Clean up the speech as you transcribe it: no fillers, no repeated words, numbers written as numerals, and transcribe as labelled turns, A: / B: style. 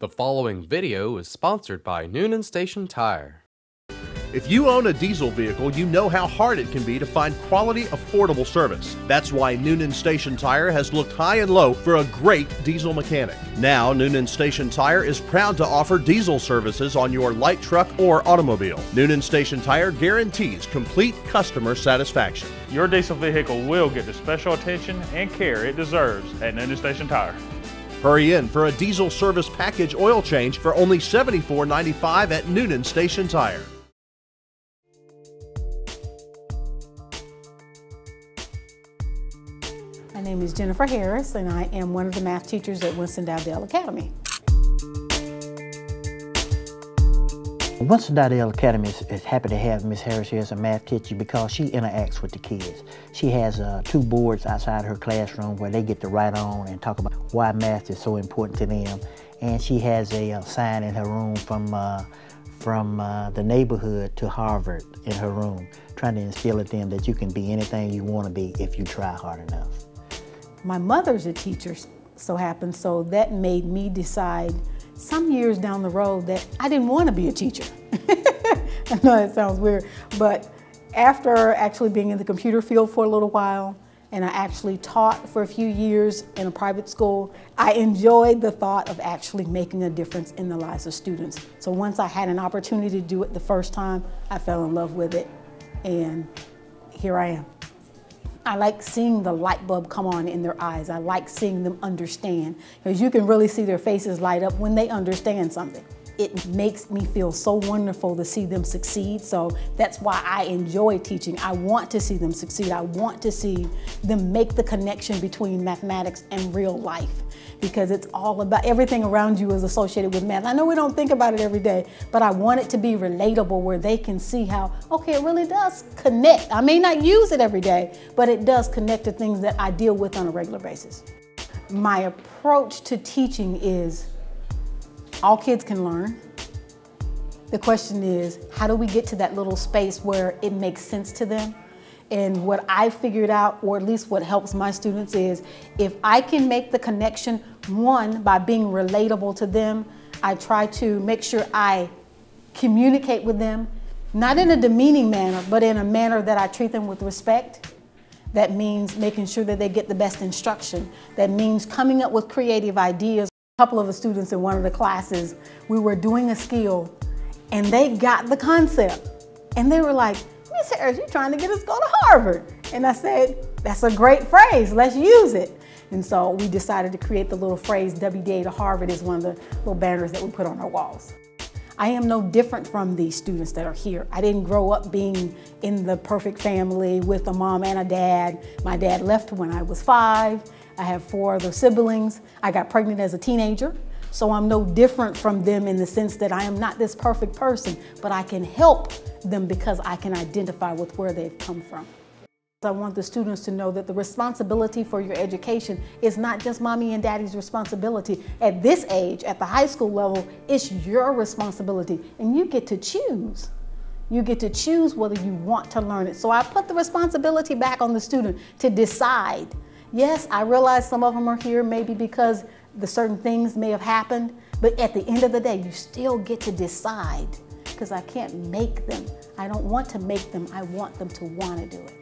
A: The following video is sponsored by Newnan Station Tire.
B: If you own a diesel vehicle, you know how hard it can be to find quality, affordable service. That's why Newnan Station Tire has looked high and low for a great diesel mechanic. Now, Newnan Station Tire is proud to offer diesel services on your light truck or automobile. Newnan Station Tire guarantees complete customer satisfaction.
C: Your diesel vehicle will get the special attention and care it deserves at Newnan Station Tire.
B: Hurry in for a diesel service package oil change for only $74.95 at Newnan Station Tire.
D: My name is Jennifer Harris, and I am one of the math teachers at Winston Dowdell Academy.
E: Winston Dowdell Academy is happy to have Miss Harris here as a math teacher because she interacts with the kids. She has 2 boards outside her classroom where they get to write on and talk about why math is so important to them. And she has a sign in her room from the neighborhood to Harvard in her room, trying to instill in them that you can be anything you want to be if you try hard enough.
D: My mother's a teacher, so that made me decide some years down the road that I didn't want to be a teacher. I know that sounds weird, but after actually being in the computer field for a little while, and I actually taught for a few years in a private school, I enjoyed the thought of actually making a difference in the lives of students. So once I had an opportunity to do it the first time, I fell in love with it, and here I am. I like seeing the light bulb come on in their eyes. I like seeing them understand, because you can really see their faces light up when they understand something. It makes me feel so wonderful to see them succeed, so that's why I enjoy teaching. I want to see them succeed. I want to see them make the connection between mathematics and real life, because it's all about, everything around you is associated with math. I know we don't think about it every day, but I want it to be relatable where they can see how, okay, it really does connect. I may not use it every day, but it does connect to things that I deal with on a regular basis. My approach to teaching is all kids can learn. The question is, how do we get to that little space where it makes sense to them? And what I figured out, or at least what helps my students, is if I can make the connection, one, by being relatable to them, I try to make sure I communicate with them, not in a demeaning manner, but in a manner that I treat them with respect. That means making sure that they get the best instruction. That means coming up with creative ideas. A couple of the students in one of the classes, we were doing a skill, and they got the concept. And they were like, Miss Harris, you're trying to get us to go to Harvard. And I said, that's a great phrase, let's use it. And so we decided to create the little phrase, WDA to Harvard is one of the little banners that we put on our walls. I am no different from these students that are here. I didn't grow up being in the perfect family with a mom and a dad. My dad left when I was 5. I have 4 other siblings. I got pregnant as a teenager, so I'm no different from them in the sense that I am not this perfect person, but I can help them because I can identify with where they've come from. I want the students to know that the responsibility for your education is not just mommy and daddy's responsibility. At this age, at the high school level, it's your responsibility, and you get to choose. You get to choose whether you want to learn it. So I put the responsibility back on the student to decide. Yes, I realize some of them are here maybe because the certain things may have happened, but at the end of the day, you still get to decide, because I can't make them. I don't want to make them. I want them to want to do it.